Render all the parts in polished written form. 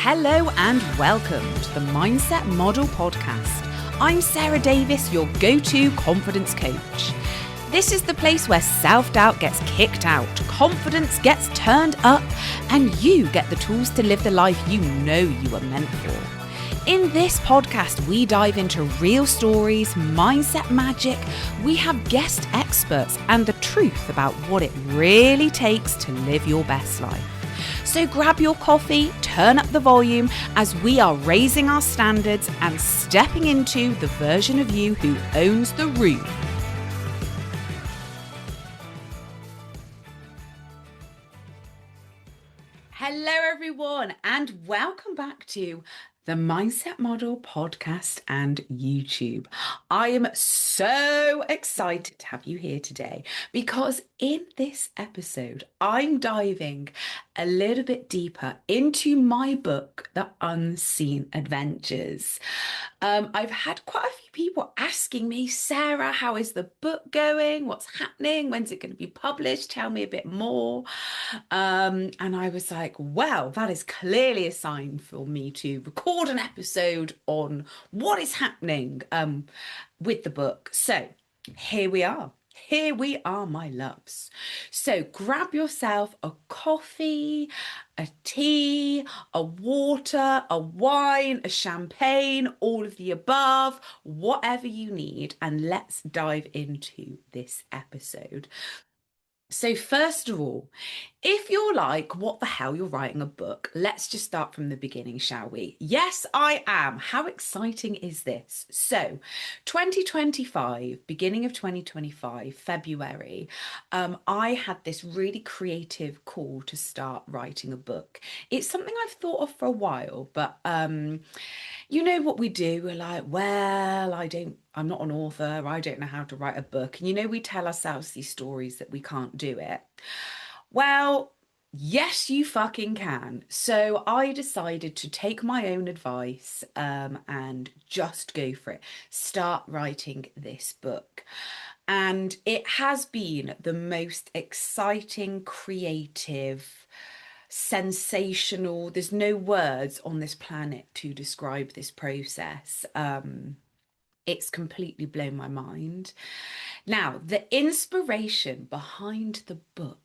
Hello and welcome to the Mindset Model Podcast. I'm Sarah Davis, your go-to confidence coach. This is the place where self-doubt gets kicked out, confidence gets turned up, and you get the tools to live the life you know you are meant for. In this podcast, we dive into real stories, mindset magic, we have guest experts, and the truth about what it really takes to live your best life. So grab your coffee, turn up the volume as we are raising our standards and stepping into the version of you who owns the room. Hello everyone and welcome back to the Mindset Model podcast and YouTube. I am so excited to have you here today because in this episode, I'm diving a little bit deeper into my book, The Unseen Adventures. I've had quite a few people asking me, Sarah, how is the book going? What's happening? When's it going to be published? Tell me a bit more. And I was like, well, that is clearly a sign for me to record an episode on what is happening with the book. So here we are. Here we are, my loves. So grab yourself a coffee, a tea, a water, a wine, a champagne, all of the above, whatever you need, and let's dive into this episode. So first of all, if you're like, what the hell, you're writing a book, let's just start from the beginning, shall we? Yes, I am. How exciting is this? So 2025, beginning of 2025, February, I had this really creative call to start writing a book. It's something I've thought of for a while, but you know what we do? We're like, well, I'm not an author. I don't know how to write a book. And we tell ourselves these stories that we can't do it. Well, yes, you fucking can. So I decided to take my own advice and just go for it. Start writing this book. And it has been the most exciting, creative, sensational. There's no words on this planet to describe this process. It's completely blown my mind. Now, the inspiration behind the book.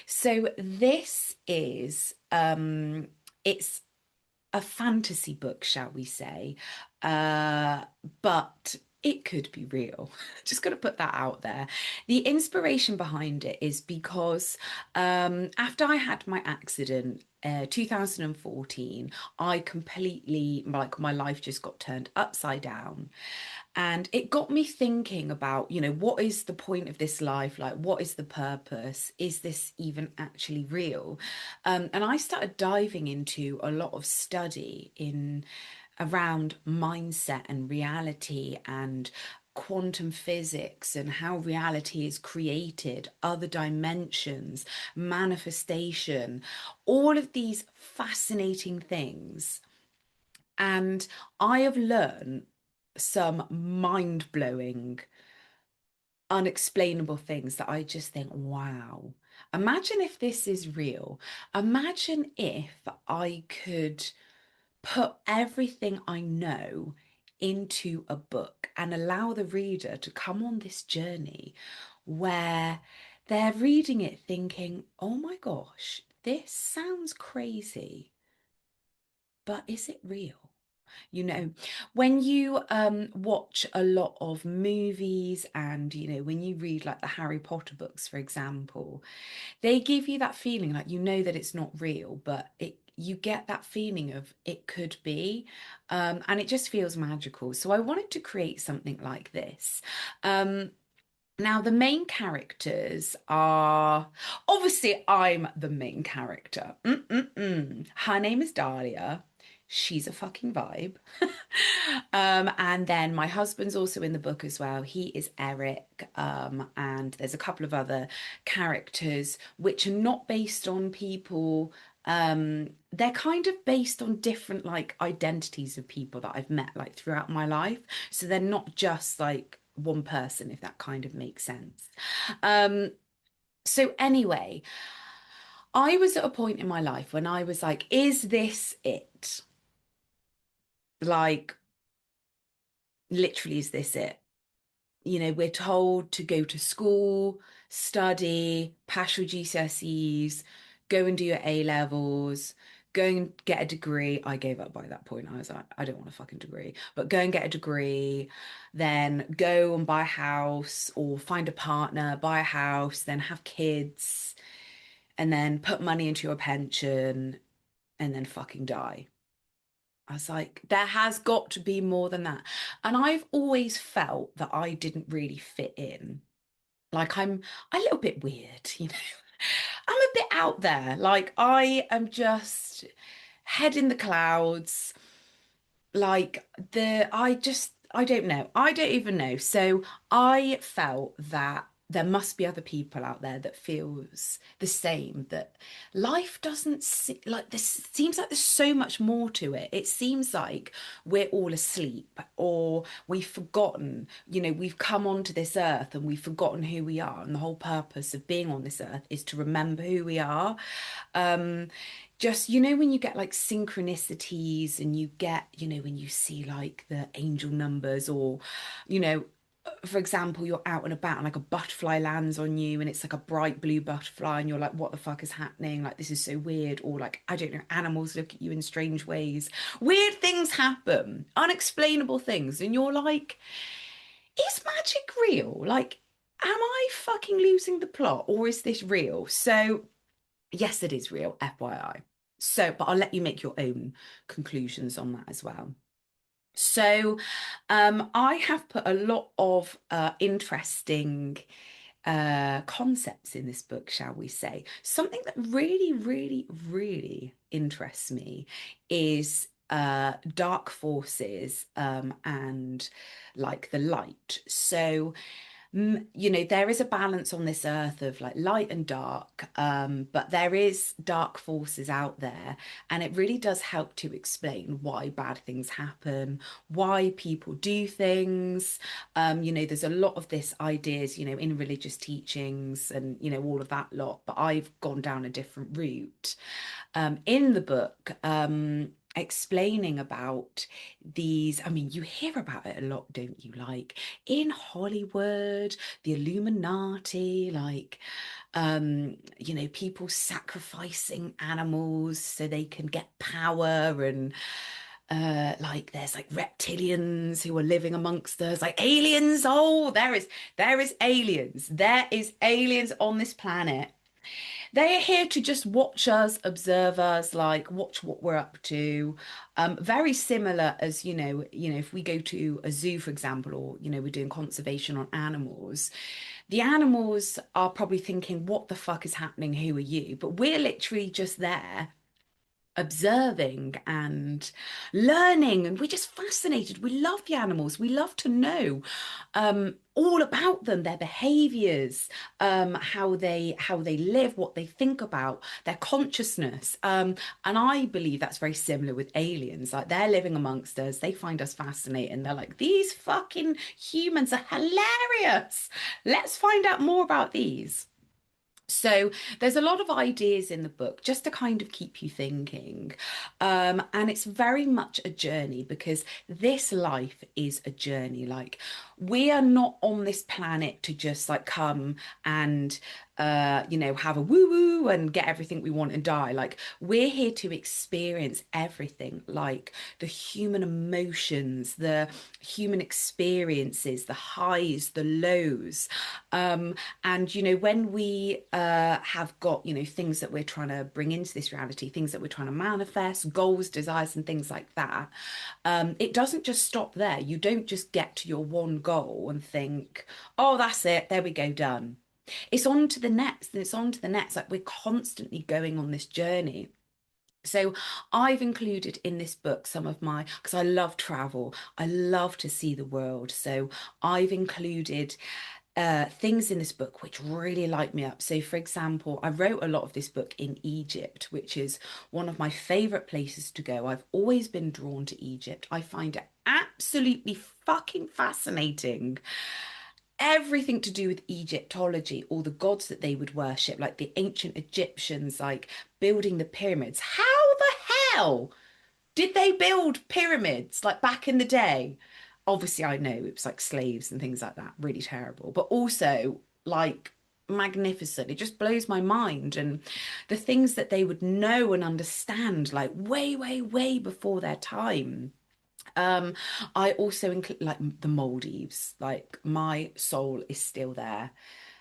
So this is it's a fantasy book, shall we say, but it could be real. Just got to put that out there. The inspiration behind it is because after I had my accident, 2014, I completely, like, my life just got turned upside down. And it got me thinking about, what is the point of this life? Like, what is the purpose? Is this even actually real? And I started diving into a lot of study in around mindset and reality and quantum physics and how reality is created, other dimensions, manifestation, all of these fascinating things. And I have learned some mind-blowing, unexplainable things that I just think, wow, imagine if this is real. Imagine if I could put everything I know into a book and allow the reader to come on this journey where they're reading it thinking, oh my gosh, this sounds crazy, but is it real? When you watch a lot of movies and, when you read like the Harry Potter books, for example, they give you that feeling like, that it's not real, but you get that feeling of it could be, and it just feels magical. So I wanted to create something like this. Now, the main characters are, obviously, I'm the main character. Her name is Dahlia. She's a fucking vibe. And then my husband's also in the book as well. He is Eric. And there's a couple of other characters which are not based on people. They're kind of based on different like identities of people that I've met like throughout my life. So they're not just like one person, if that kind of makes sense. So anyway, I was at a point in my life when I was like, is this it? Like, literally, is this it? We're told to go to school, study, pass your GCSEs, go and do your A levels, go and get a degree. I gave up by that point. I was like, I don't want a fucking degree, but go and get a degree, then go and buy a house or find a partner, buy a house, then have kids, and then put money into your pension and then fucking die. I was like, there has got to be more than that. And I've always felt that I didn't really fit in. Like I'm a little bit weird. I'm a bit out there. Like I am just head in the clouds. Like I don't know. I don't even know. So I felt that there must be other people out there that feels the same, that life doesn't se like this seems like there's so much more to it. It seems like we're all asleep or we've forgotten, we've come onto this earth and we've forgotten who we are. And the whole purpose of being on this earth is to remember who we are. Um, just, when you get like synchronicities and you get, when you see like the angel numbers or, you know, for example, you're out and about and like a butterfly lands on you and it's like a bright blue butterfly and you're like, what the fuck is happening? Like, this is so weird. Or like, I don't know, animals look at you in strange ways. Weird things happen, unexplainable things. And you're like, is magic real? Like, am I fucking losing the plot or is this real? So, yes, it is real, FYI. So, but I'll let you make your own conclusions on that as well. So, I have put a lot of interesting concepts in this book, shall we say. Something that really, really, really interests me is dark forces and like the light. So, there is a balance on this earth of like light and dark, but there is dark forces out there, and it really does help to explain why bad things happen, why people do things. There's a lot of this ideas, in religious teachings and, all of that lot, but I've gone down a different route in the book, explaining about these. I mean, you hear about it a lot, don't you? Like in Hollywood, the Illuminati, like, people sacrificing animals so they can get power and like there's like reptilians who are living amongst us, like aliens. Oh, there is aliens. There is aliens on this planet. They are here to just watch us, observe us, like watch what we're up to. Very similar as, if we go to a zoo, for example, or, we're doing conservation on animals, the animals are probably thinking, what the fuck is happening? Who are you? But we're literally just there observing and learning, and we're just fascinated. We love the animals. We love to know all about them, their behaviors, how they live, what they think about, their consciousness. And I believe that's very similar with aliens. Like they're living amongst us, they find us fascinating. They're like, these fucking humans are hilarious. Let's find out more about these. So there's a lot of ideas in the book just to kind of keep you thinking. And it's very much a journey because this life is a journey. Like we are not on this planet to just like come and have a woo woo and get everything we want and die. Like we're here to experience everything, like the human emotions, the human experiences, the highs, the lows. And when we have got, things that we're trying to bring into this reality, things that we're trying to manifest, goals, desires, and things like that, it doesn't just stop there. You don't just get to your one goal and think, oh, that's it, there we go, done. It's on to the next, and it's on to the next. Like we're constantly going on this journey. So I've included in this book some of my, because I love travel, I love to see the world. So I've included things in this book which really light me up. So, for example, I wrote a lot of this book in Egypt, which is one of my favorite places to go. I've always been drawn to Egypt. I find it absolutely fucking fascinating. everything to do with Egyptology, all the gods that they would worship, like the ancient Egyptians, like building the pyramids. How the hell did they build pyramids like back in the day? Obviously, I know it was like slaves and things like that, really terrible, but also like magnificent. It just blows my mind. And the things that they would know and understand, like way, way, way before their time. Um, I also include like the Maldives, like my soul is still there.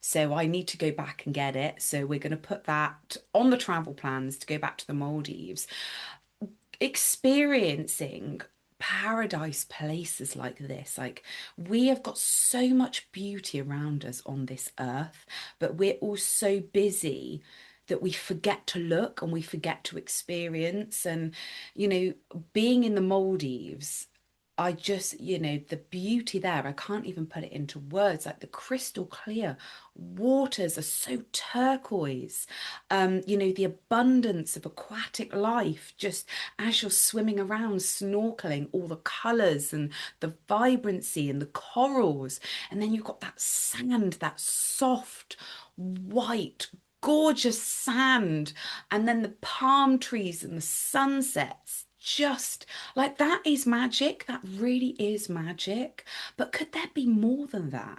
So I need to go back and get it. So we're going to put that on the travel plans to go back to the Maldives, experiencing paradise places like this. Like we have got so much beauty around us on this earth, but we're all so busy that we forget to look and we forget to experience. And, being in the Maldives, I just, the beauty there, I can't even put it into words. Like the crystal clear waters are so turquoise. The abundance of aquatic life, just as you're swimming around, snorkeling, all the colours and the vibrancy and the corals. And then you've got that sand, that soft, white, gorgeous sand. And then the palm trees and the sunsets. Just like that is magic. That really is magic. But could there be more than that?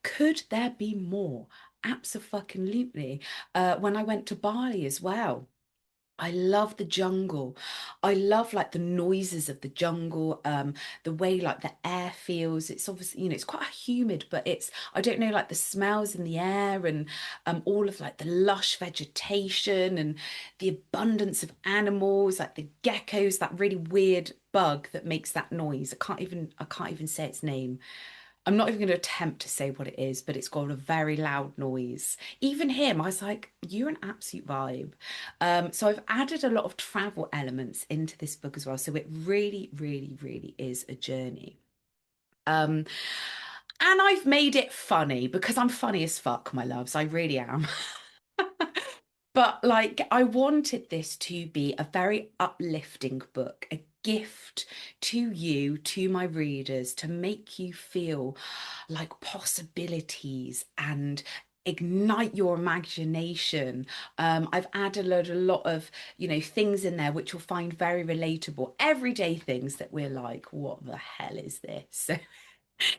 Could there be more? Absolutely. When I went to Bali as well. I love the jungle. I love like the noises of the jungle, the way like the air feels. It's obviously, it's quite humid, but I don't know, like the smells in the air and all of like the lush vegetation and the abundance of animals, like the geckos, that really weird bug that makes that noise. I can't even say its name. I'm not even going to attempt to say what it is, but it's got a very loud noise. Even him, I was like, you're an absolute vibe. So I've added a lot of travel elements into this book as well. So it really, really, really is a journey. Um, and I've made it funny because I'm funny as fuck, my loves. I really am. But like, I wanted this to be a very uplifting book, a gift to you, to my readers, to make you feel like possibilities and ignite your imagination. I've added a lot of, things in there which you'll find very relatable, everyday things that we're like, what the hell is this? So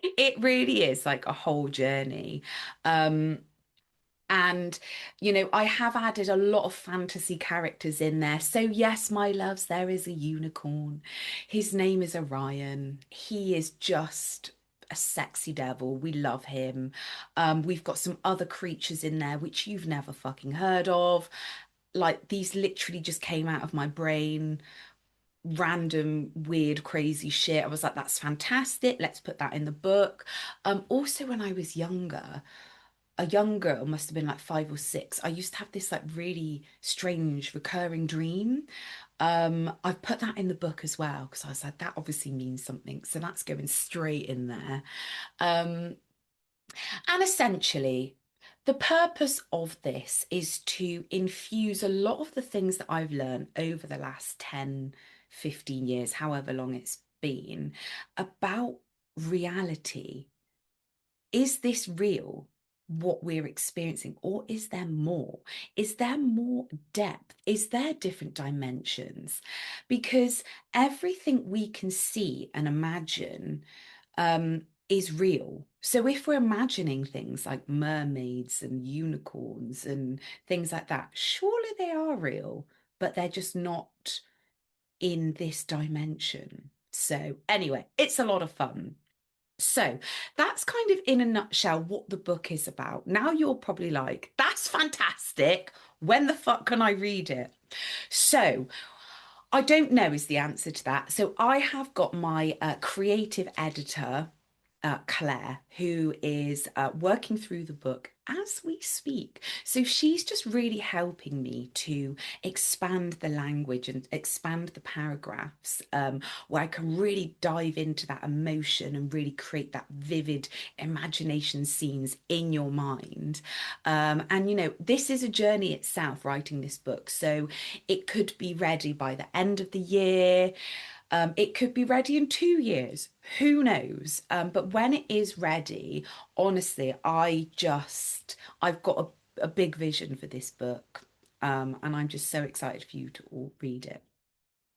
it really is like a whole journey. Um, and, I have added a lot of fantasy characters in there. So, yes, my loves, there is a unicorn. His name is Orion. He is just a sexy devil. We love him. We've got some other creatures in there which you've never fucking heard of. Like, these literally just came out of my brain. Random, weird, crazy shit. I was like, that's fantastic. Let's put that in the book. Also, when I was younger, a young girl, must have been like 5 or 6. I used to have this like really strange recurring dream. I've put that in the book as well because I was like, that obviously means something. So that's going straight in there. Um, and essentially, the purpose of this is to infuse a lot of the things that I've learned over the last 10, 15 years, however long it's been, about reality. Is this real, what we're experiencing, or is there more? Is there more depth? Is there different dimensions? Because everything we can see and imagine is real. So if we're imagining things like mermaids and unicorns and things like that, surely they are real, but they're just not in this dimension. So anyway, it's a lot of fun. So that's kind of in a nutshell what the book is about. Now you're probably like, that's fantastic. When the fuck can I read it? So I don't know is the answer to that. So I have got my creative editor, Claire, who is working through the book as we speak. So she's just really helping me to expand the language and expand the paragraphs, where I can really dive into that emotion and really create that vivid imagination scenes in your mind. And, this is a journey itself, writing this book. So it could be ready by the end of the year. It could be ready in 2 years. Who knows? But when it is ready, honestly, I've got a big vision for this book. And I'm just so excited for you to all read it.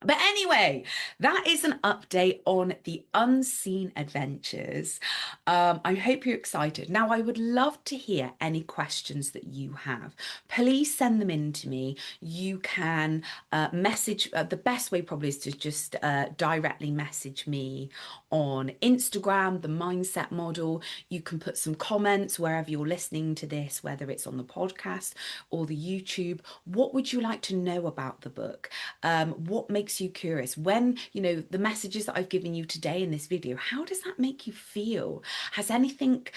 But anyway, that is an update on the Unseen Adventures. I hope you're excited. Now, I would love to hear any questions that you have. Please send them in to me. You can message, the best way probably is to just directly message me on Instagram, the Mindset Model. You can put some comments wherever you're listening to this, whether it's on the podcast or the YouTube. What would you like to know about the book? What makes you curious? When, the messages that I've given you today in this video, how does that make you feel? Has anything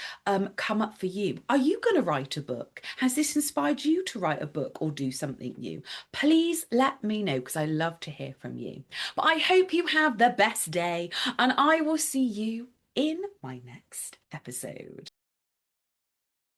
come up for you? Are you going to write a book? Has this inspired you to write a book or do something new? Please let me know because I love to hear from you. But I hope you have the best day and I will see you in my next episode.